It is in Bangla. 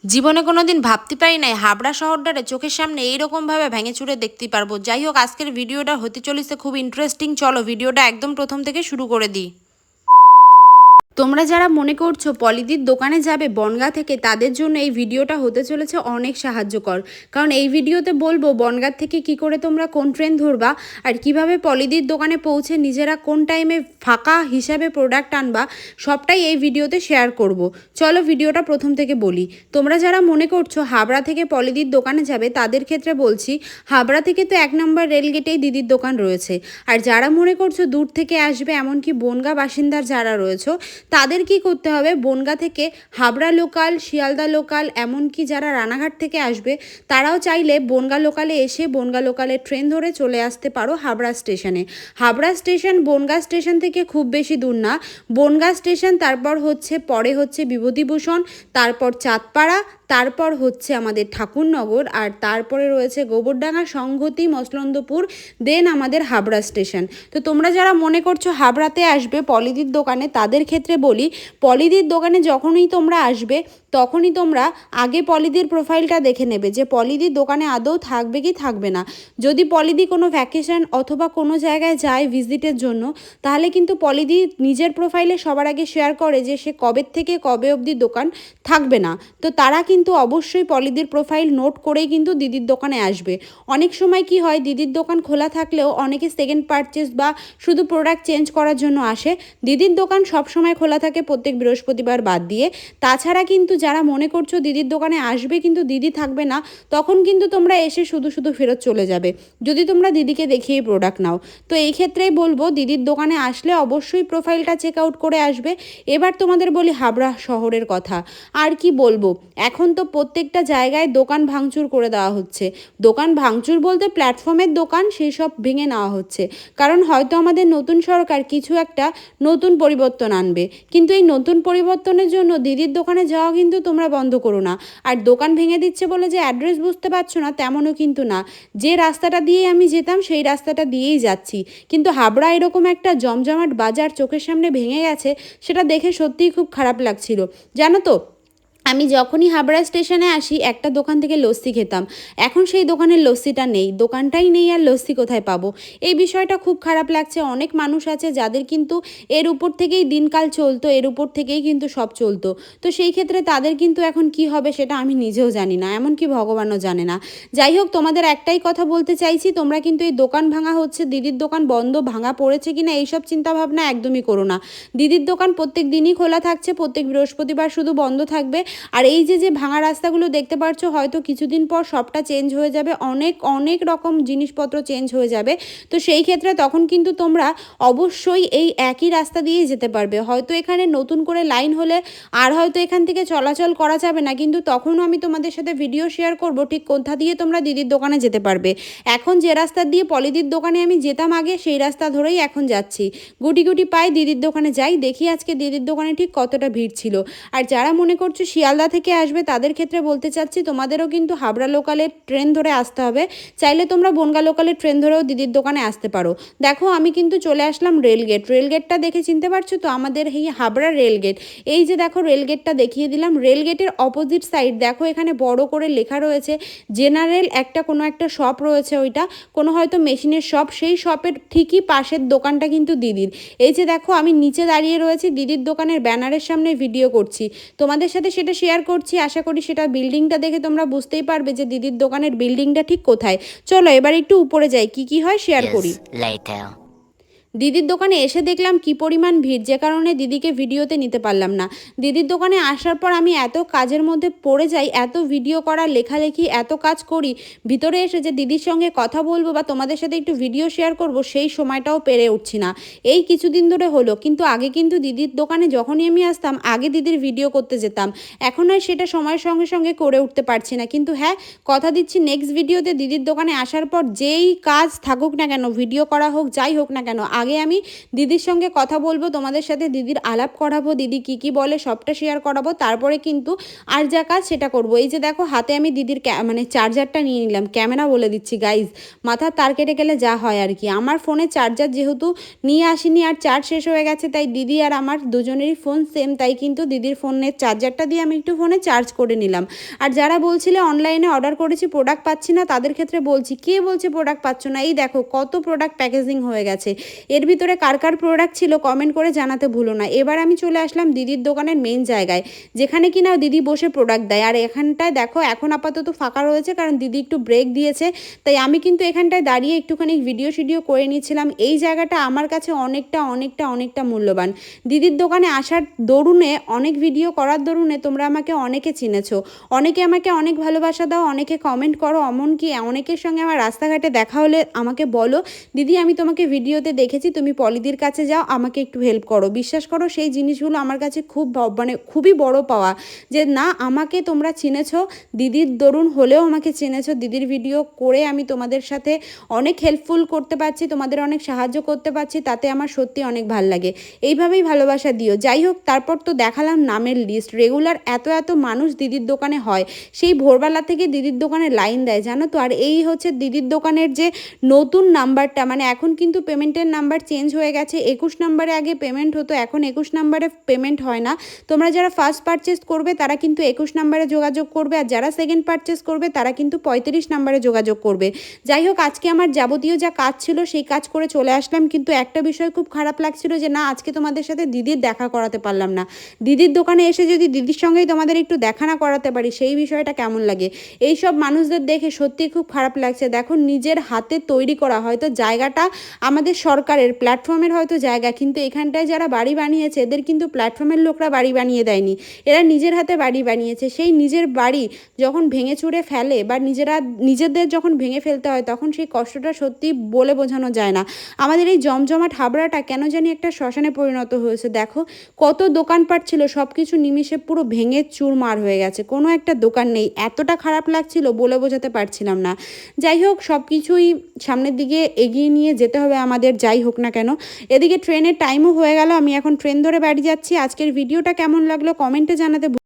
জীবনে কোনোদিন ভাবতে পারি নাই হাবড়া শহরটারে চোখের সামনে এইরকমভাবে ভেঙে চুরে দেখতে পারবো। যাই হোক, আজকের ভিডিওটা হতে চলেছে খুব ইন্টারেস্টিং। চলো ভিডিওটা একদম প্রথম থেকে শুরু করে দিই। তোমরা যারা মনে করছো পলিদির দোকানে যাবে বনগাঁ থেকে, তাদের জন্য এই ভিডিওটা হতে চলেছে অনেক সাহায্যকর। কারণ এই ভিডিওতে বলবো বনগাঁ থেকে কি করে তোমরা কোন ট্রেন ধরবা আর কিভাবে পলিদির দোকানে পৌঁছে নিজেরা কোন টাইমে ফাঁকা হিসাবে প্রোডাক্ট আনবা, সবটাই এই ভিডিওতে শেয়ার করব। চলো ভিডিওটা প্রথম থেকে বলি। তোমরা যারা মনে করছো হাবড়া থেকে পলিদির দোকানে যাবে, তাদের ক্ষেত্রে বলছি হাবড়া থেকে তো 1 নম্বর রেলগেটেই দিদির দোকান রয়েছে। আর যারা মনে করছো দূর থেকে আসবে, এমনকি বনগাঁ বাসিন্দার যারা রয়েছে, তাদের কি করতে হবে, বনগাঁ থেকে হাবড়া লোকাল, শিয়ালদা লোকাল, এমনকি যারা রানাঘাট থেকে আসবে তারাও চাইলে বনগাঁ লোকালে এসে বনগাঁ লোকালের ট্রেন ধরে চলে আসতে পারো হাবড়া স্টেশনে। হাবড়া স্টেশন বনগাঁ স্টেশন থেকে খুব বেশি দূর না। বনগাঁ স্টেশন, তারপর পরে হচ্ছে বিভূতিভূষণ, তারপর চাঁদপাড়া, তারপর হচ্ছে আমাদের ঠাকুরনগর, আর তারপরে রয়েছে গোবরডাঙ্গা, সংহতি, মসলন্দপুর, দেন আমাদের হাবড়া স্টেশন। তো তোমরা যারা মনে করছো হাবড়াতে আসবে পলিদির দোকানে, তাদের ক্ষেত্রে বলি পলিদির দোকানে যখনই তোমরা আসবে তখনই তোমরা আগে পলিদির প্রোফাইলটা দেখে নেবে যে পলিদির দোকানে আদৌ থাকবে কি থাকবে না। যদি পলিদি কোনো ভ্যাকেশন অথবা কোনো জায়গায় যায় ভিজিটের জন্য, তাহলে কিন্তু পলিদি নিজের প্রোফাইলে সবার আগে শেয়ার করে যে সে কবে থেকে কবে অবধি দোকান থাকবে না। তো তারা কিন্তু অবশ্যই পলিদির প্রোফাইল নোট করেই কিন্তু দিদির দোকানে আসবে। অনেক সময় কি হয়, দিদির দোকান খোলা থাকলেও অনেকে সেকেন্ড পারচেস বা শুধু প্রোডাক্ট চেঞ্জ করার জন্য আসে। দিদির দোকান সবসময় খোলা থাকে প্রত্যেক বৃহস্পতিবার বাদ দিয়ে। তাছাড়া কিন্তু যারা মনে করছো দিদির দোকানে আসবে কিন্তু দিদি থাকবে না, তখন কিন্তু তোমরা এসে শুধু শুধু ফেরত চলে যাবে যদি তোমরা দিদিকে দেখিয়ে প্রোডাক্ট নাও। তো এই ক্ষেত্রেই বলবো দিদির দোকানে আসলে অবশ্যই প্রোফাইলটা চেক আউট করে আসবে। এবার তোমাদের বলি হাবড়া শহরের কথা। আর কি বলবো, এখন তো প্রত্যেকটা জায়গায় দোকান ভাঙচুর করে দেওয়া হচ্ছে। দোকান ভাঙচুর বলতে প্ল্যাটফর্মের দোকান সেই সব ভেঙে নেওয়া হচ্ছে। কারণ হয়তো আমাদের নতুন সরকার কিছু একটা নতুন পরিবর্তন আনবে, কিন্তু এই নতুন পরিবর্তনের জন্য দিদির দোকানে যাওয়া কিন্তু তোমরা বন্ধ করো না। আর দোকান ভেঙে দিচ্ছে বলে যে অ্যাড্রেস বুঝতে পারছো না তেমনও কিন্তু না। যে রাস্তাটা দিয়ে আমি যেতাম সেই রাস্তাটা দিয়েই যাচ্ছি, কিন্তু হাবড়া এরকম একটা জমজমাট বাজার চোখের সামনে ভেঙে গেছে, সেটা দেখে সত্যিই খুব খারাপ লাগছিল। জানো তো, আমি যখনই হাবড়া স্টেশনে আসি একটা দোকান থেকে লস্যি খেতাম, এখন সেই দোকানের লস্যিটা নেই, দোকানটাই নেই, আর লস্যি কোথায় পাবো? এই বিষয়টা খুব খারাপ লাগছে। অনেক মানুষ আছে যাদের কিন্তু এর উপর থেকেই দিনকাল চলতো, এর উপর থেকেই কিন্তু সব চলতো। তো সেই ক্ষেত্রে তাদের কিন্তু এখন কি হবে সেটা আমি নিজেও জানি না, এমনকি ভগবানও জানে না। যাই হোক, তোমাদের একটাই কথা বলতে চাইছি, তোমরা কিন্তু এই দোকান ভাঙা হচ্ছে, দিদির দোকান বন্ধ ভাঙা পড়েছে কিনা এইসব চিন্তাভাবনা একদমই করো না। দিদির দোকান প্রত্যেক দিনই খোলা থাকছে, প্রত্যেক বৃহস্পতিবার শুধু বন্ধ থাকবে। আর এই যে যে ভাঙা রাস্তাগুলো দেখতে পাচ্ছ, হয়তো কিছুদিন পর সবটা চেঞ্জ হয়ে যাবে, অনেক অনেক রকম জিনিসপত্র চেঞ্জ হয়ে যাবে। তো সেই ক্ষেত্রে তখন কিন্তু তোমরা অবশ্যই এই একই রাস্তা দিয়েই যেতে পারবে। হয়তো এখানে নতুন করে লাইন হলে আর হয়তো এখান থেকে চলাচল করা যাবে না, কিন্তু তখনও আমি তোমাদের সাথে ভিডিও শেয়ার করব ঠিক কোথা দিয়ে তোমরা দিদির দোকানে যেতে পারবে। এখন যে রাস্তা দিয়ে পলিদির দোকানে আমি যেতাম আগে, সেই রাস্তা ধরেই এখন যাচ্ছি। গুটি গুটি পায়ে দিদির দোকানে যাই, দেখি আজকে দিদির দোকানে ঠিক কতটা ভিড় ছিল। আর যারা মনে করছো শিয়ালদা থেকে আসবে, তাদের ক্ষেত্রে বলতে চাচ্ছি তোমাদেরও কিন্তু হাবড়া লোকালের ট্রেন ধরে আসতে হবে। চাইলে তোমরা বনগাঁ লোকালের ট্রেন ধরেও দিদির দোকানে আসতে পারো। দেখো আমি কিন্তু চলে আসলাম রেলগেট। রেলগেটটা দেখে চিনতে পারছো তো, আমাদের এই হাবড়া রেলগেট। এই যে দেখো রেলগেটটা দেখিয়ে দিলাম। রেলগেটের অপোজিট সাইড দেখো এখানে বড় করে লেখা রয়েছে জেনারেল, একটা কোনো একটা শপ রয়েছে, ওইটা কোনো হয়তো মেশিনের শপ। সেই শপের ঠিকই পাশের দোকানটা কিন্তু দিদির। এই যে দেখো আমি নিচে দাঁড়িয়ে রয়েছি দিদির দোকানের ব্যানারের সামনে ভিডিও করছি, তোমাদের সাথে সেটা শেয়ার করছি। আশা করি সেটা বিল্ডিংটা দেখে তোমরা বুঝতেই পারবে যে দিদির দোকানের বিল্ডিংটা ঠিক কোথায়। চলো এবার একটু উপরে যাই, কি হয় শেয়ার করি। দিদির দোকানে এসে দেখলাম কি পরিমাণ ভিড়, যে কারণে দিদিকে ভিডিওতে নিতে পারলাম না। দিদির দোকানে আসার পর আমি এত কাজের মধ্যে পড়ে যাই, এত ভিডিও করা, লেখালেখি, এত কাজ করি, ভিতরে এসে যে দিদির সঙ্গে কথা বলবো বা তোমাদের সাথে একটু ভিডিও শেয়ার করব, সেই সময়টাও পেরে উঠছি না। এই কিছুদিন ধরে হলো, কিন্তু আগে কিন্তু দিদির দোকানে যখনই আমি আসতাম আগে দিদির ভিডিও করতে যেতাম। এখন আর সেটা সময়ের সঙ্গে সঙ্গে করে উঠতে পারছি না, কিন্তু হ্যাঁ, কথা দিচ্ছি নেক্সট ভিডিওতে দিদির দোকানে আসার পর যেই কাজ থাকুক না কেন, ভিডিও করা হোক যাই হোক না কেন, আগে আমি দিদির সঙ্গে কথা বলবো, তোমাদের সাথে দিদির আলাপ করাবো, দিদি কি বলে সবটা শেয়ার করাবো, তারপরে কিন্তু আর যা কাজ সেটা করবো। এই যে দেখো হাতে আমি দিদির মানে চার্জারটা নিয়ে নিলাম, ক্যামেরা বলে দিচ্ছি গাইজ, মাথার তার কেটে গেলে যা হয় আর কি। আমার ফোনে চার্জার যেহেতু নিয়ে আসিনি আর চার্জ শেষ হয়ে গেছে, তাই দিদি আর আমার দুজনেরই ফোন সেম, তাই কিন্তু দিদির ফোনের চার্জারটা দিয়ে আমি একটু ফোনে চার্জ করে নিলাম। আর যারা বলছিলে অনলাইনে অর্ডার করেছি প্রোডাক্ট পাচ্ছি না, তাদের ক্ষেত্রে বলছি, কে বলছে প্রোডাক্ট পাচ্ছ না? এই দেখো কত প্রোডাক্ট প্যাকেজিং হয়ে গেছে। এর ভিতরে কার কার প্রোডাক্ট ছিল কমেন্ট করে জানাতে ভুলো না। এবার আমি চলে আসলাম দিদির দোকানের মেন জায়গায়, যেখানে কিনা দিদি বসে প্রোডাক্ট দেয়। আর এখানটায় দেখো এখন আপাতত ফাঁকা রয়েছে, কারণ দিদি একটু ব্রেক দিয়েছে, তাই আমি কিন্তু এখানটায় দাঁড়িয়ে একটুখানি ভিডিও করে নিয়েছিলাম। এই জায়গাটা আমার কাছে অনেকটা মূল্যবান। দিদির দোকানে আসার দরুনে, অনেক ভিডিও করার দরুনে তোমরা আমাকে অনেকে চিনেছো, অনেকে আমাকে অনেক ভালোবাসা দাও, অনেকে কমেন্ট করো, এমনকি অনেকের সঙ্গে আমার রাস্তাঘাটে দেখা হলে আমাকে বলো, দিদি আমি তোমাকে ভিডিওতে দেখেছি, তুমি পলিদির কাছে যাও, আমাকে একটু হেল্প করো। বিশ্বাস করো সেই জিনিসগুলো আমার কাছে খুবই বড় পাওয়া, যে না আমাকে তোমরা চিনেছো, দিদির দরুন হলেও আমাকে চিনেছো, দিদির ভিডিও করে আমি তোমাদের সাথে অনেক হেল্পফুল করতে পারছি, তোমাদের অনেক সাহায্য করতে পারছি, তাতে আমার সত্যি অনেক ভাল লাগে। এইভাবেই ভালোবাসা দিও। যাই হোক, তারপর তো দেখালাম নামের লিস্ট। রেগুলার এত মানুষ দিদির দোকানে হয়, সেই ভোরবেলা থেকে দিদির দোকানে লাইন দেয় জানো তো। আর এই হচ্ছে দিদির দোকানের যে নতুন নাম্বারটা, মানে এখন কিন্তু পেমেন্টের নাম্বার চেঞ্জ হয়ে গেছে। 21 নাম্বারে আগে পেমেন্ট হতো, এখন 21 নাম্বারে পেমেন্ট হয় না। তোমরা যারা ফার্স্ট পারচেস করবে তারা কিন্তু 21 নাম্বারে যোগাযোগ করবে, আর যারা সেকেন্ড পারচেস করবে তারা কিন্তু 35 নাম্বারে যোগাযোগ করবে। যাই হোক, আজকে আমার যাবতীয় যা কাজ ছিল সেই কাজ করে চলে আসলাম, কিন্তু একটা বিষয় খুব খারাপ লাগছিল, যে না আজকে তোমাদের সাথে দিদির দেখা করাতে পারলাম না। দিদির দোকানে এসে যদি দিদির সঙ্গেই তোমাদের একটু দেখা না করাতে পারি, সেই বিষয়টা কেমন লাগে। এই সব মানুষদের দেখে সত্যি খুব খারাপ লাগছে। দেখো নিজের হাতে তৈরি করা, হয়তো জায়গাটা আমাদের সরকারের প্ল্যাটফর্মের হয়তো জায়গা, কিন্তু এখানটায় যারা বাড়ি বানিয়েছে এদের কিন্তু প্ল্যাটফর্মের লোকরা বাড়ি বানিয়ে দেয়নি, এরা নিজের হাতে বাড়ি বানিয়েছে। সেই নিজের বাড়ি যখন ভেঙে চুরে ফেলে, বা নিজেদের যখন ভেঙে ফেলতে হয়, তখন সেই কষ্টটা সত্যি বলে বোঝানো যায় না। আমাদের এই জমজমাট হাবড়াটা কেন জানি একটা শ্মশানে পরিণত হয়েছে। দেখো কত দোকানপাট ছিল, সব কিছু নিমিষে পুরো ভেঙে চুরমার হয়ে গেছে, কোনো একটা দোকান নেই। এতটা খারাপ লাগছিল বলে বোঝাতে পারছিলাম না। যাই হোক, সব কিছুই সামনের দিকে এগিয়ে নিয়ে যেতে হবে আমাদের, যাই হোক না কেন। এদিকে ট্রেনের টাইমও হয়ে গেল, আমি এখন ট্রেন ধরে বাড়ি যাচ্ছি। আজকের ভিডিওটা কেমন লাগলো কমেন্টে জানাতে